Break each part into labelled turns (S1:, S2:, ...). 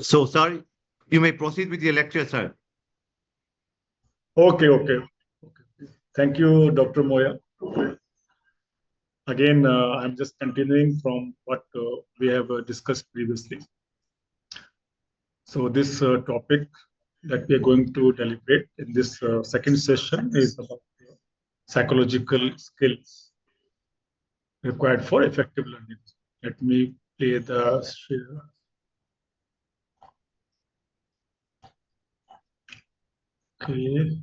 S1: So, sir, you may proceed with your lecture, sir.
S2: Okay. Thank you, Dr. Moya. Again, I'm just continuing from what we have discussed previously. So this topic that we are going to deliberate in this second session is about psychological skills required for effective learning. Let me play the share. Okay.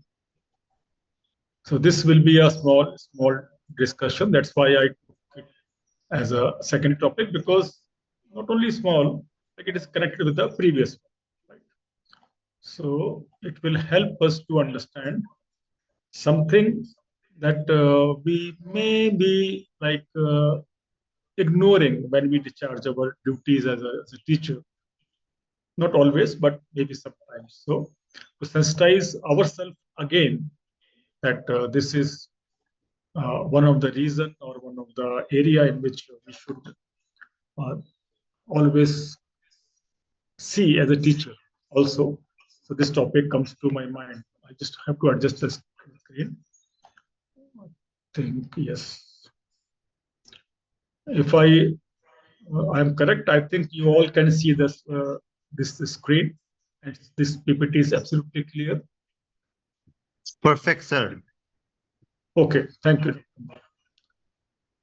S2: So this will be a small discussion. That's why I took it as a second topic, because not only small, like it is connected with the previous one. Right? So it will help us to understand something that we may be ignoring when we discharge our duties as a teacher. Not always, but maybe sometimes. So to sensitize ourselves again that this is one of the reason or one of the area in which we should uh, always see as a teacher also. So this topic comes to my mind. I just have to adjust the screen. I think yes. If I'm correct, I think you all can see this screen, and this PPT is absolutely clear.
S1: Perfect, sir.
S2: Okay, thank you.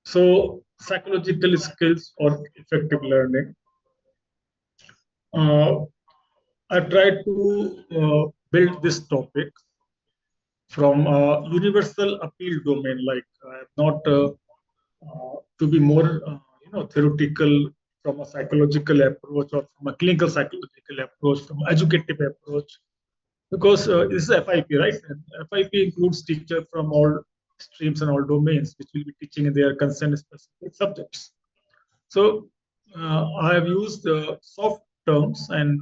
S2: So psychological skills or effective learning. Uh, I tried to build this topic from a universal appeal domain. Like not to be more, theoretical from a psychological approach or from a clinical psychological approach, from an educative approach. Because this is FIP, right? And FIP includes teachers from all streams and all domains, which will be teaching in their concerned specific subjects. So I have used soft terms, and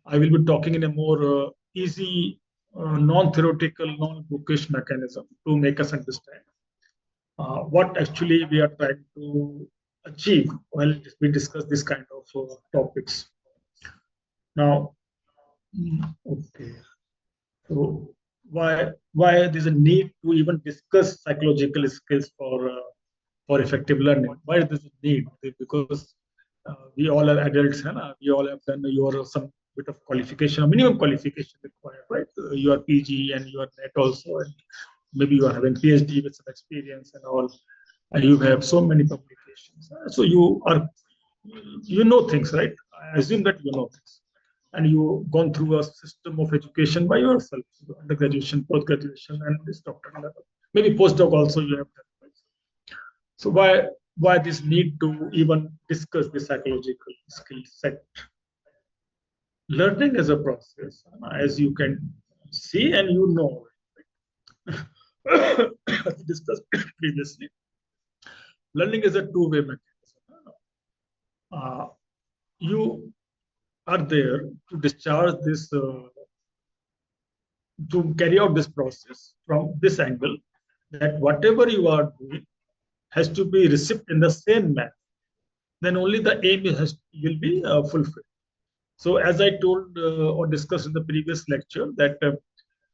S2: I will be talking in a more easy, non-theoretical, non-bookish mechanism to make us understand what actually we are trying to achieve while we discuss this kind of topics. Now, okay. So why there's a need to even discuss psychological skills for effective learning? Why there's a need? Because we all are adults, and we all have done your some bit of qualification, minimum qualification required, right? You are PG and you are net also, and maybe you are having PhD with some experience and all, and you have so many publications. So you know things, right? I assume that you know things, and you gone through a system of education by yourself, undergraduation, post graduation, and this doctoral level. Maybe postdoc also you have done. Right? So why this need to even discuss the psychological skill set? Learning is a process, as you can see and you know, as discussed previously. Learning is a two-way mechanism. Uh, you are there to discharge this, to carry out this process from this angle, that whatever you are doing has to be received in the same manner. Then only the aim will be fulfilled. So, as I told or discussed in the previous lecture, that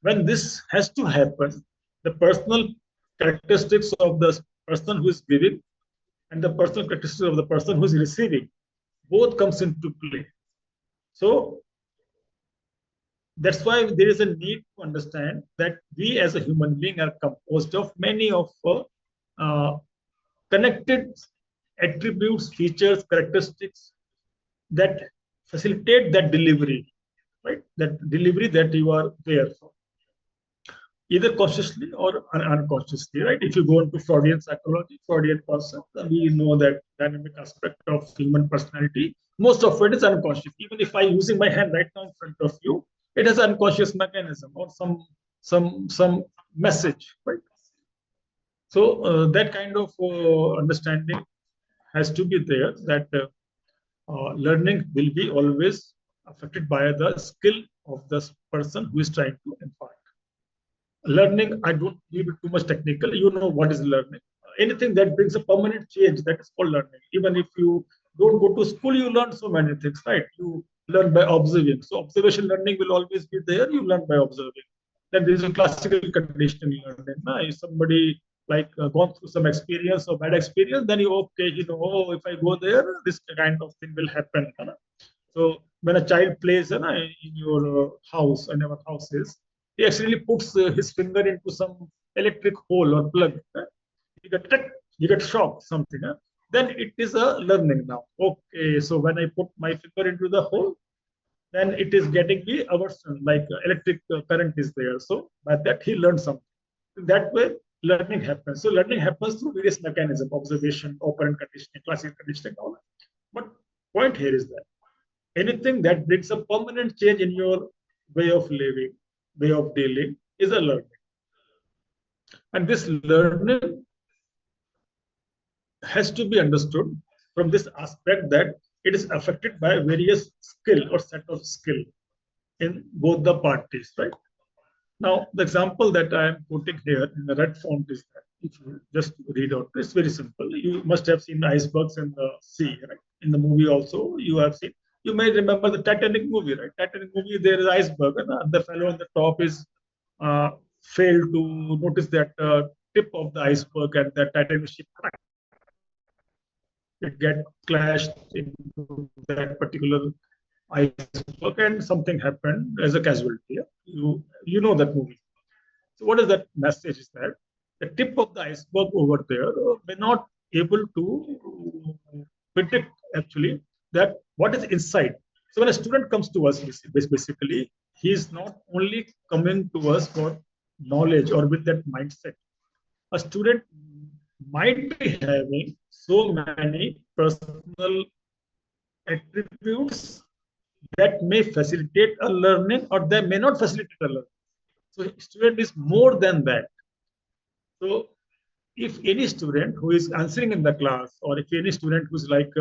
S2: when this has to happen, the personal characteristics of the person who is giving and the personal characteristics of the person who is receiving both comes into play. So that's why there is a need to understand that we as a human being are composed of many of uh, connected attributes, features, characteristics that facilitate that delivery, right? That delivery that you are there for, either consciously or unconsciously, right? If you go into Freudian psychology, Freudian concept, we know that dynamic aspect of human personality, most of it is unconscious. Even if I'm using my hand right now in front of you, it has an unconscious mechanism or some message, right? So that kind of understanding has to be there, that learning will be always affected by the skill of the person who is trying to impart. Learning, I don't need too much technical. You know what is learning. Anything that brings a permanent change, that is called learning. Even if you don't go to school, you learn so many things, right? learn by observing. So observation learning will always be there. You learn by observing. Then there is a classical conditioning learning. If somebody like gone through some experience or bad experience, then you okay, oh, if I go there, this kind of thing will happen. So when a child plays in your house, in our houses, he actually puts his finger into some electric hole or plug. You get you get shocked, something. Then it is a learning now. Okay, so when I put my finger into the hole, then it is getting the aversion, like electric current is there. So by that he learned something. That way, learning happens. So learning happens through various mechanisms: observation, operant conditioning, classical conditioning, all that. But point here is that anything that brings a permanent change in your way of living, way of dealing, is a learning. And this learning has to be understood from this aspect that it is affected by various skill or set of skill in both the parties, right? Now, the example that I am putting here in the red font is that if you just read out, it's very simple. You must have seen the icebergs in the sea, right? In the movie also, you have seen. You may remember the Titanic movie, right? Titanic movie, there is iceberg, and the fellow on the top is uh, failed to notice that tip of the iceberg, and the Titanic ship cracked. It get clashed into that particular iceberg, and something happened as a casualty. You know that movie. So what is that message? Is that the tip of the iceberg over there may not able to predict actually that what is inside. So when a student comes to us, basically, he is not only coming to us for knowledge or with that mindset. A student might be having so many personal attributes that may facilitate a learning or they may not facilitate a learning. So student is more than that. So if any student who is answering in the class, or if any student who's like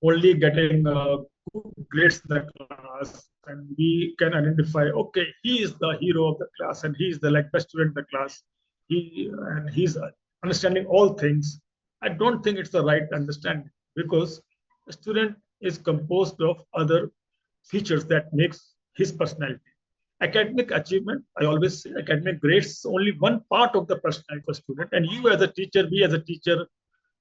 S2: only getting good grades in the class, and we can identify, okay, he is the hero of the class, and he is the like best student in the class. He's understanding all things. I don't think it's the right understanding, because a student is composed of other features that makes his personality. Academic achievement, I always say, academic grades is only one part of the personality of a student, and you as a teacher, we as a teacher,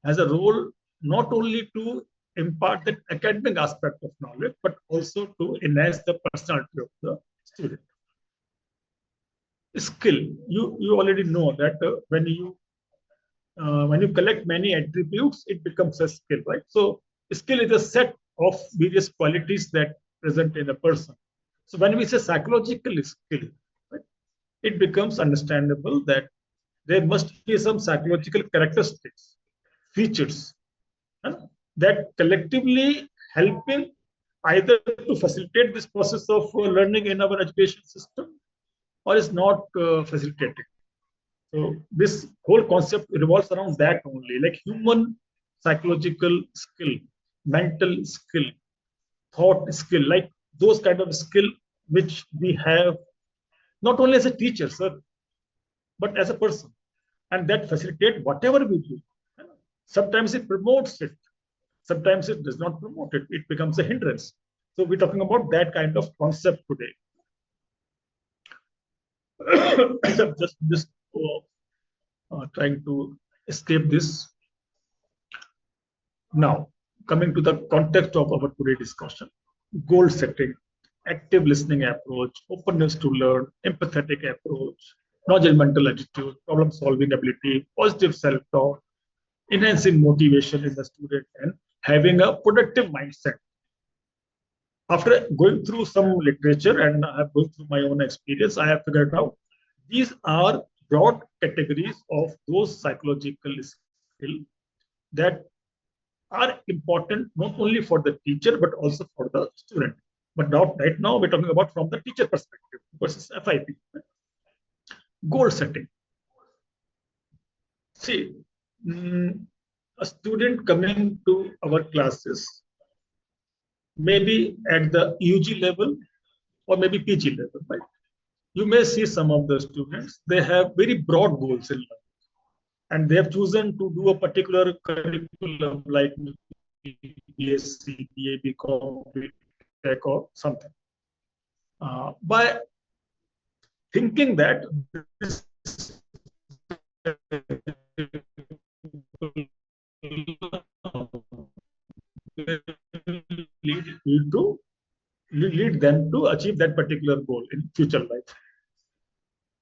S2: has a role not only to impart the academic aspect of knowledge, but also to enhance the personality of the student. Skill, you already know that when you collect many attributes, it becomes a skill, right? So skill is a set of various qualities that present in a person. So when we say psychological skill, right, it becomes understandable that there must be some psychological characteristics, features, that collectively helping either to facilitate this process of learning in our education system, or is not facilitating. So this whole concept revolves around that only, like human psychological skill, mental skill, thought skill, like those kind of skill which we have not only as a teacher, sir, but as a person, and that facilitate whatever we do. Sometimes it promotes it, sometimes it does not promote it. It becomes a hindrance. So we're talking about that kind of concept today. just trying to escape this. Now, coming to the context of our today discussion, goal setting, active listening approach, openness to learn, empathetic approach, non-judgmental attitude, problem-solving ability, positive self-talk, enhancing motivation in the student, and having a productive mindset. After going through some literature and I have gone through my own experience, I have figured out these are broad categories of those psychological skills that are important not only for the teacher but also for the student. But now, right now, we're talking about from the teacher perspective versus FIP. Goal setting. See, a student coming to our classes, maybe at the UG level or maybe PG level, right? You may see some of the students, they have very broad goals in life, and they have chosen to do a particular curriculum like BSc, BA, BCom, check or something. By thinking that this lead to lead them to achieve that particular goal in future life.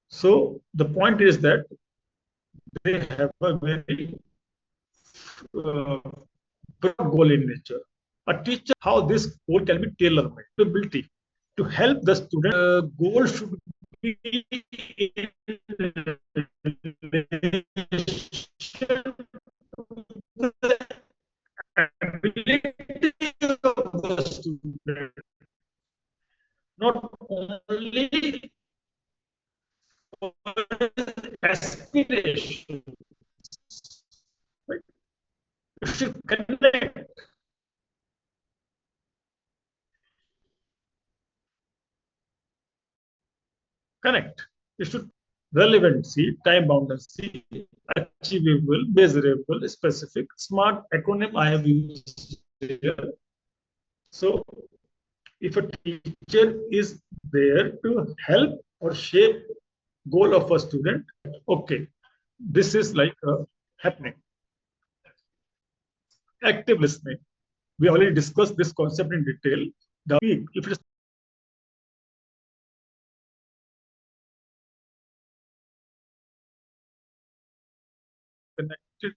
S2: So the point is that they have a very uh, goal in nature. A teacher, how this goal can be tailor-made, ability to help the student. Goal should be in relation to the ability of the student, not only for aspiration. Right? You should connect. It should relevancy, time boundancy, achievable, measurable, specific, smart acronym I have used here. So if a teacher is there to help or shape goal of a student, okay, this is like happening. Active listening. We already discussed this concept in detail. If it is connected,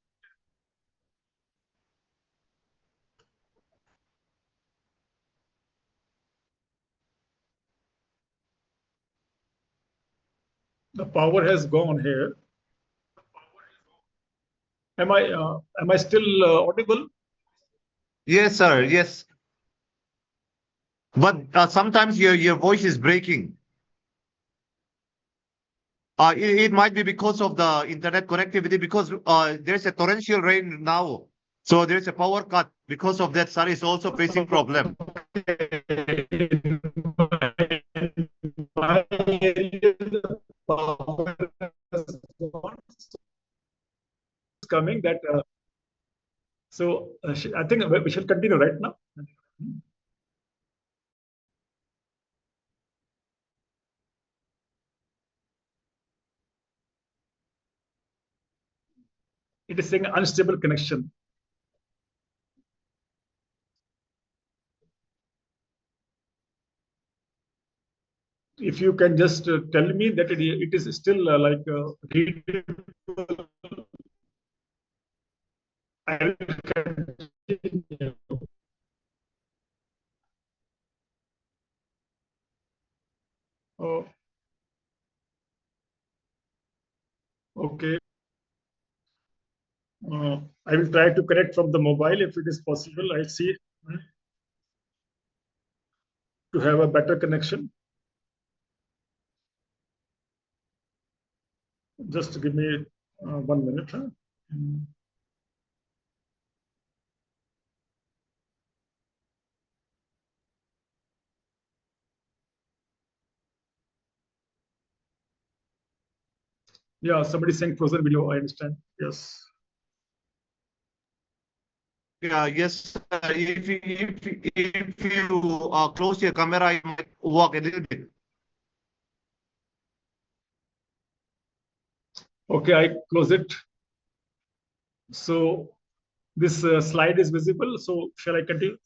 S2: the power has gone here. Am I still audible?
S1: Yes, sir. Yes. But sometimes your voice is breaking. It might be because of the internet connectivity because there's a torrential rain now. So there's a power cut. Because of that, sir is also facing problem.
S2: Coming that so I think we shall continue right now. It is saying unstable connection. If you can just tell me that it is still like readable, I will continue. Oh, okay. I will try to connect from the mobile if it is possible. I see to have a better connection. Just give me 1 minute. Huh? Yeah, somebody saying frozen video. I understand. Yes.
S1: Yeah, yes, sir. If you close your camera, you might walk a little bit.
S2: Okay, I close it. So this slide is visible. So shall I continue?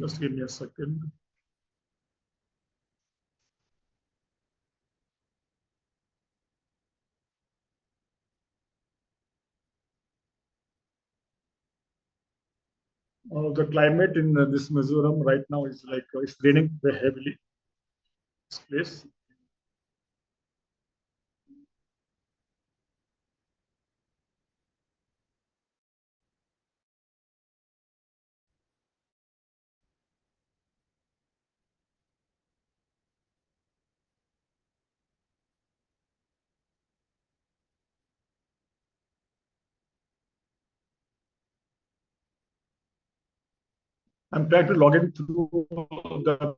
S2: Just give me a second. The climate in this Mizoram right now is like it's raining very heavily. This place. I'm trying to log in through the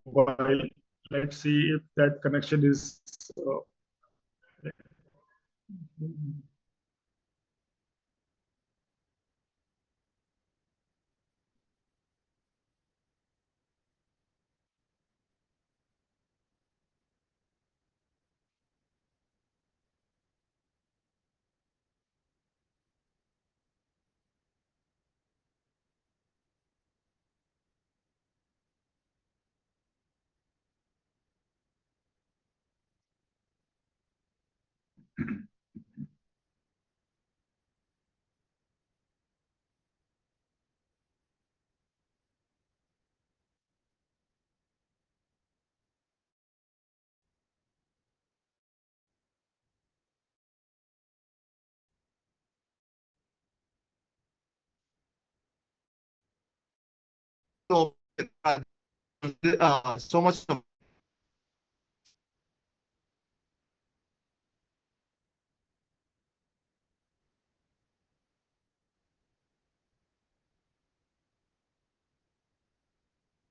S2: mobile. Let's see if that connection is.
S1: So, so much of